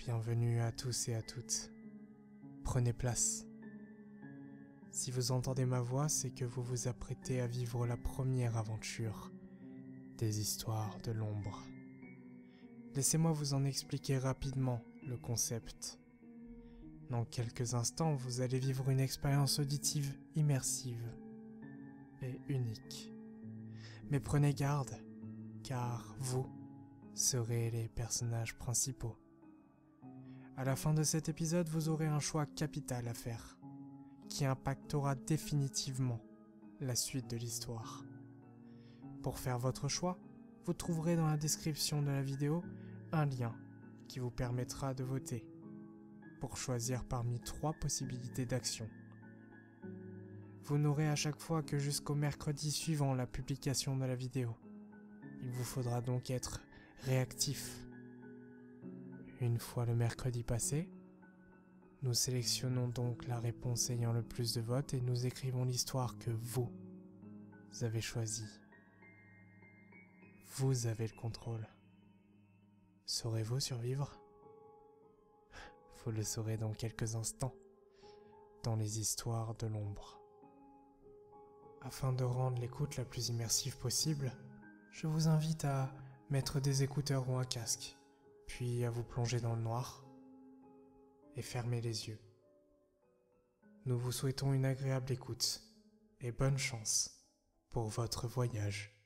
Bienvenue à tous et à toutes. Prenez place. Si vous entendez ma voix, c'est que vous vous apprêtez à vivre la première aventure des histoires de l'ombre. Laissez-moi vous en expliquer rapidement le concept. Dans quelques instants, vous allez vivre une expérience auditive immersive et unique. Mais prenez garde, car vous serez les personnages principaux. À la fin de cet épisode, vous aurez un choix capital à faire, qui impactera définitivement la suite de l'histoire. Pour faire votre choix, vous trouverez dans la description de la vidéo un lien qui vous permettra de voter pour choisir parmi 3 possibilités d'action. Vous n'aurez à chaque fois que jusqu'au mercredi suivant la publication de la vidéo. Il vous faudra donc être réactif. Une fois le mercredi passé, nous sélectionnons donc la réponse ayant le plus de votes et nous écrivons l'histoire que vous avez choisie. Vous avez le contrôle. Saurez-vous survivre ? Vous le saurez dans quelques instants, dans les histoires de l'ombre. Afin de rendre l'écoute la plus immersive possible, je vous invite à mettre des écouteurs ou un casque, puis à vous plonger dans le noir et fermer les yeux. Nous vous souhaitons une agréable écoute et bonne chance pour votre voyage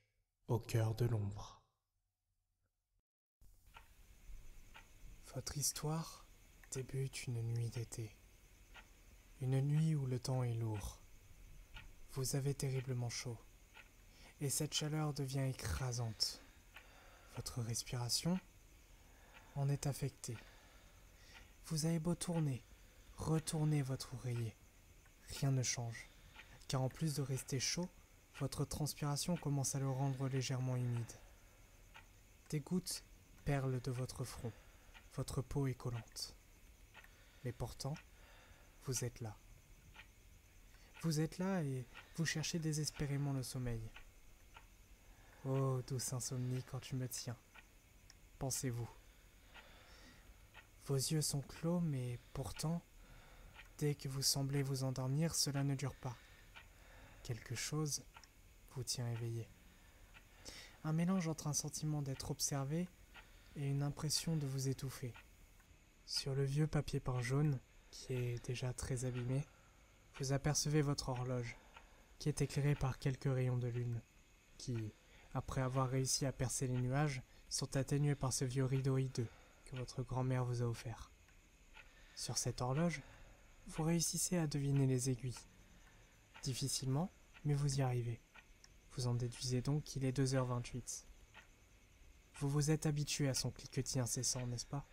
au cœur de l'ombre. Votre histoire débute une nuit d'été. Une nuit où le temps est lourd. Vous avez terriblement chaud et cette chaleur devient écrasante. Votre respiration en est affectée. Vous avez beau tourner, retourner votre oreiller, rien ne change, car en plus de rester chaud, votre transpiration commence à le rendre légèrement humide. Des gouttes perlent de votre front, votre peau est collante. Mais pourtant, vous êtes là. Vous êtes là et vous cherchez désespérément le sommeil. Oh, douce insomnie quand tu me tiens, pensez-vous. Vos yeux sont clos, mais pourtant, dès que vous semblez vous endormir, cela ne dure pas. Quelque chose vous tient éveillé. Un mélange entre un sentiment d'être observé et une impression de vous étouffer. Sur le vieux papier peint jaune, qui est déjà très abîmé, vous apercevez votre horloge, qui est éclairée par quelques rayons de lune, qui, après avoir réussi à percer les nuages, sont atténués par ce vieux rideau hideux que votre grand-mère vous a offert. Sur cette horloge, vous réussissez à deviner les aiguilles. Difficilement, mais vous y arrivez. Vous en déduisez donc qu'il est 2h28. Vous vous êtes habitué à son cliquetis incessant, n'est-ce pas ?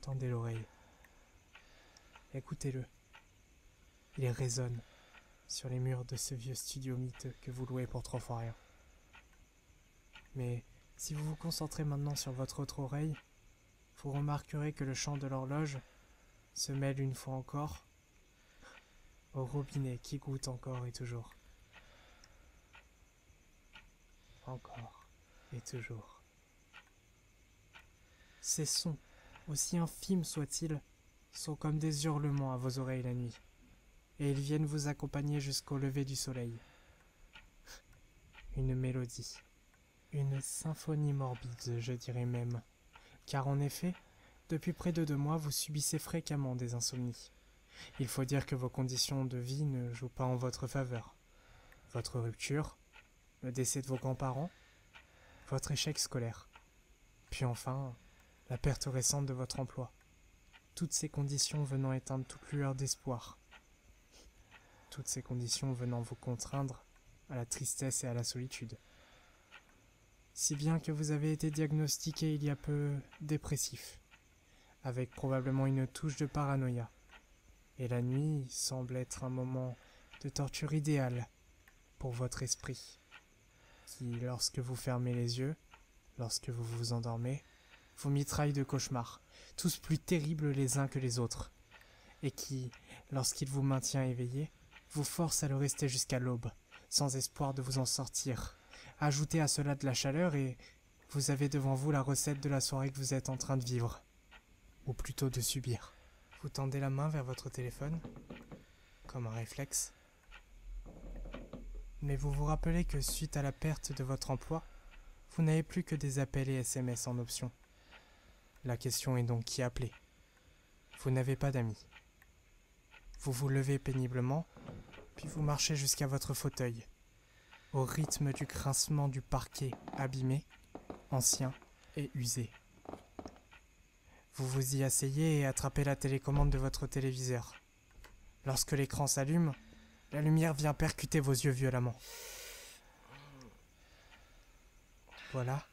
Tendez l'oreille. Écoutez-le. Il résonne sur les murs de ce vieux studio miteux que vous louez pour 3 fois rien. Mais si vous vous concentrez maintenant sur votre autre oreille, vous remarquerez que le chant de l'horloge se mêle une fois encore au robinet qui goutte encore et toujours. Encore et toujours. Ces sons, aussi infimes soient-ils, sont comme des hurlements à vos oreilles la nuit, et ils viennent vous accompagner jusqu'au lever du soleil. Une mélodie, une symphonie morbide, je dirais même, car en effet, depuis près de 2 mois, vous subissez fréquemment des insomnies. Il faut dire que vos conditions de vie ne jouent pas en votre faveur. Votre rupture, le décès de vos grands-parents, votre échec scolaire, puis enfin, la perte récente de votre emploi. Toutes ces conditions venant éteindre toute lueur d'espoir. Toutes ces conditions venant vous contraindre à la tristesse et à la solitude. Si bien que vous avez été diagnostiqué il y a peu dépressif, avec probablement une touche de paranoïa. Et la nuit semble être un moment de torture idéal pour votre esprit, qui, lorsque vous fermez les yeux, lorsque vous vous endormez, vous mitraille de cauchemars, tous plus terribles les uns que les autres, et qui, lorsqu'il vous maintient éveillé, vous force à le rester jusqu'à l'aube, sans espoir de vous en sortir. Ajoutez à cela de la chaleur et vous avez devant vous la recette de la soirée que vous êtes en train de vivre. ou plutôt de subir. Vous tendez la main vers votre téléphone, comme un réflexe. Mais vous vous rappelez que suite à la perte de votre emploi, vous n'avez plus que des appels et SMS en option. La question est donc qui appeler? Vous n'avez pas d'amis. Vous vous levez péniblement, puis vous marchez jusqu'à votre fauteuil, au rythme du grincement du parquet abîmé, ancien et usé. Vous vous y asseyez et attrapez la télécommande de votre téléviseur. Lorsque l'écran s'allume, la lumière vient percuter vos yeux violemment. Voilà.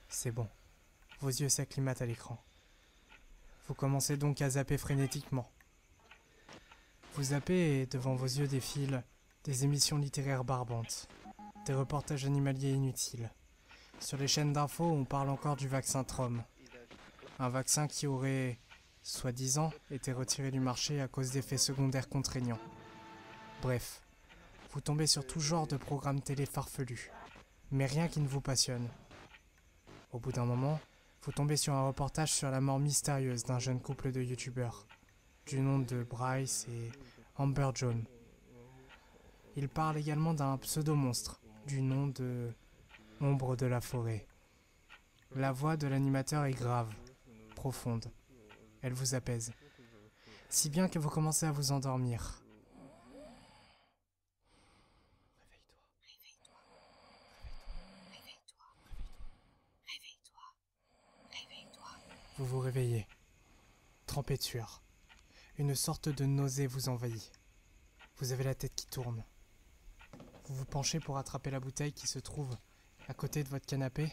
C'est bon. Vos yeux s'acclimatent à l'écran. Vous commencez donc à zapper frénétiquement. Vous zappez et devant vos yeux défilent des émissions littéraires barbantes, des reportages animaliers inutiles. Sur les chaînes d'infos, on parle encore du vaccin Trom. Un vaccin qui aurait, soi-disant, été retiré du marché à cause d'effets secondaires contraignants. Bref, vous tombez sur tout genre de programmes télé farfelus, mais rien qui ne vous passionne. Au bout d'un moment, vous tombez sur un reportage sur la mort mystérieuse d'un jeune couple de youtubeurs, du nom de Bryce et Amber John. Il parle également d'un pseudo-monstre, du nom de Ombre de la forêt. La voix de l'animateur est grave, profonde. Elle vous apaise. Si bien que vous commencez à vous endormir. Vous vous réveillez, trempé de sueur. Une sorte de nausée vous envahit. Vous avez la tête qui tourne. Vous vous penchez pour attraper la bouteille qui se trouve à côté de votre canapé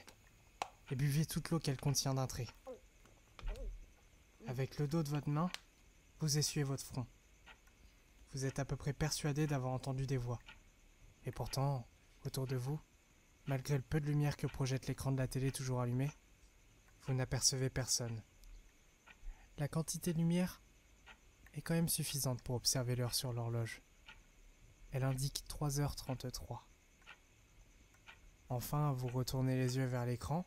et buvez toute l'eau qu'elle contient d'un trait. Avec le dos de votre main, vous essuyez votre front. Vous êtes à peu près persuadé d'avoir entendu des voix. Et pourtant, autour de vous, malgré le peu de lumière que projette l'écran de la télé toujours allumé, vous n'apercevez personne. La quantité de lumière est quand même suffisante pour observer l'heure sur l'horloge. Elle indique 3h33. Enfin, vous retournez les yeux vers l'écran,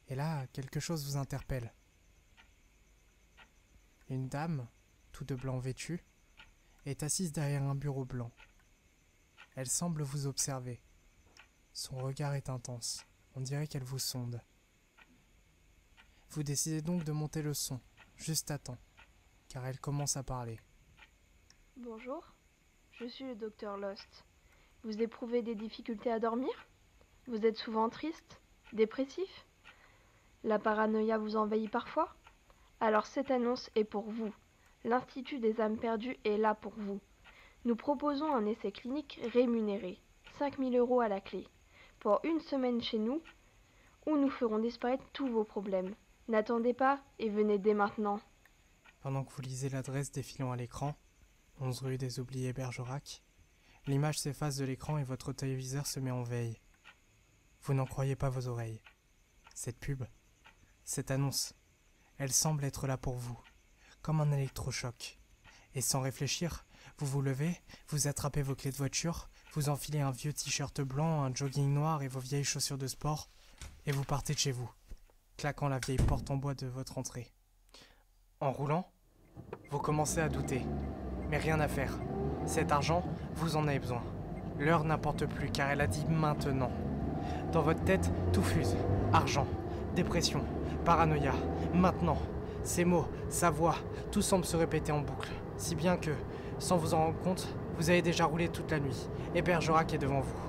et là, quelque chose vous interpelle. Une dame, tout de blanc vêtue, est assise derrière un bureau blanc. Elle semble vous observer. Son regard est intense, on dirait qu'elle vous sonde. Vous décidez donc de monter le son, juste à temps, car elle commence à parler. Bonjour, je suis le docteur Lost. Vous éprouvez des difficultés à dormir? Vous êtes souvent triste, dépressif? La paranoïa vous envahit parfois? Alors cette annonce est pour vous. L'Institut des âmes perdues est là pour vous. Nous proposons un essai clinique rémunéré, 5 000 € à la clé, pour une semaine chez nous, où nous ferons disparaître tous vos problèmes. N'attendez pas et venez dès maintenant. Pendant que vous lisez l'adresse défilant à l'écran, 11 rue des Oubliés Bergerac, l'image s'efface de l'écran et votre téléviseur se met en veille. Vous n'en croyez pas vos oreilles. Cette pub, cette annonce, elle semble être là pour vous, comme un électrochoc. Et sans réfléchir, vous vous levez, vous attrapez vos clés de voiture, vous enfilez un vieux t-shirt blanc, un jogging noir et vos vieilles chaussures de sport, et vous partez de chez vous, claquant la vieille porte en bois de votre entrée. En roulant, vous commencez à douter, mais rien à faire. Cet argent, vous en avez besoin. L'heure n'importe plus, car elle a dit maintenant. Dans votre tête, tout fuse. Argent, dépression, paranoïa, maintenant. Ces mots, sa voix, tout semble se répéter en boucle. Si bien que, sans vous en rendre compte, vous avez déjà roulé toute la nuit, et Bergerac est devant vous.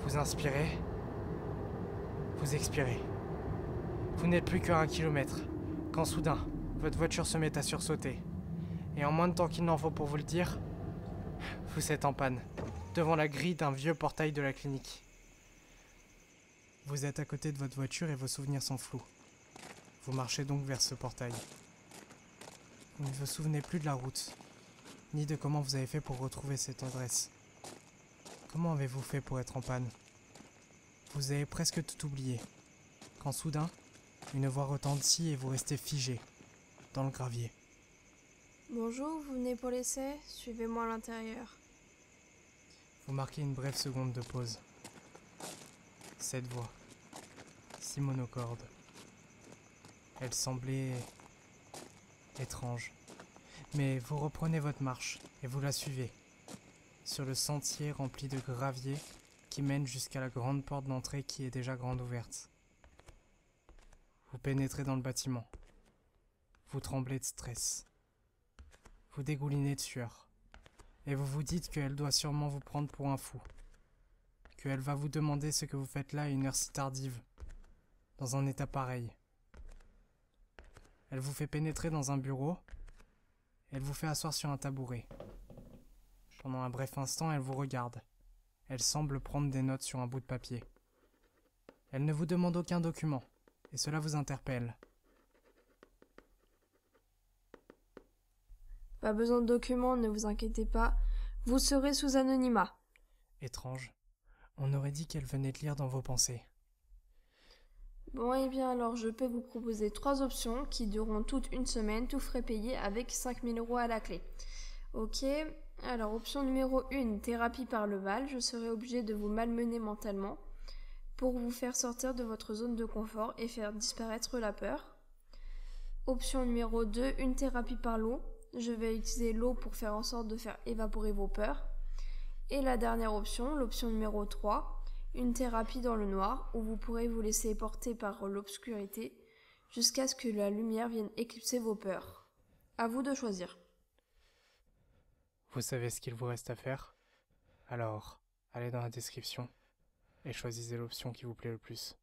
Vous inspirez, vous expirez. Vous n'êtes plus qu'à 1 kilomètre, quand soudain, votre voiture se met à sursauter. Et en moins de temps qu'il n'en faut pour vous le dire, vous êtes en panne, devant la grille d'un vieux portail de la clinique. Vous êtes à côté de votre voiture et vos souvenirs sont flous. Vous marchez donc vers ce portail. Vous ne vous souvenez plus de la route, ni de comment vous avez fait pour retrouver cette adresse. Comment avez-vous fait pour être en panne? Vous avez presque tout oublié, quand soudain, une voix retentit et vous restez figé, dans le gravier. Bonjour, vous venez pour l'essai? Suivez-moi à l'intérieur. Vous marquez une brève seconde de pause. Cette voix, si monocorde. Elle semblait étrange. Mais vous reprenez votre marche et vous la suivez, sur le sentier rempli de gravier qui mène jusqu'à la grande porte d'entrée qui est déjà grande ouverte. Vous pénétrez dans le bâtiment. Vous tremblez de stress. Vous dégoulinez de sueur. Et vous vous dites qu'elle doit sûrement vous prendre pour un fou. Qu'elle va vous demander ce que vous faites là à une heure si tardive, dans un état pareil. Elle vous fait pénétrer dans un bureau. Elle vous fait asseoir sur un tabouret. Pendant un bref instant, elle vous regarde. Elle semble prendre des notes sur un bout de papier. Elle ne vous demande aucun document, et cela vous interpelle. Pas besoin de documents, ne vous inquiétez pas. Vous serez sous anonymat. Étrange. On aurait dit qu'elle venait de lire dans vos pensées. Bon, et bien alors je peux vous proposer 3 options qui dureront toute une semaine, tout frais payés avec 5000 € à la clé. Ok, alors option numéro 1, thérapie par le mal. Je serai obligé de vous malmener mentalement pour vous faire sortir de votre zone de confort et faire disparaître la peur. Option numéro 2, une thérapie par l'eau. Je vais utiliser l'eau pour faire en sorte de faire évaporer vos peurs. Et la dernière option, l'option numéro 3, une thérapie dans le noir où vous pourrez vous laisser porter par l'obscurité jusqu'à ce que la lumière vienne éclipser vos peurs. À vous de choisir. Vous savez ce qu'il vous reste à faire? Alors, allez dans la description et choisissez l'option qui vous plaît le plus.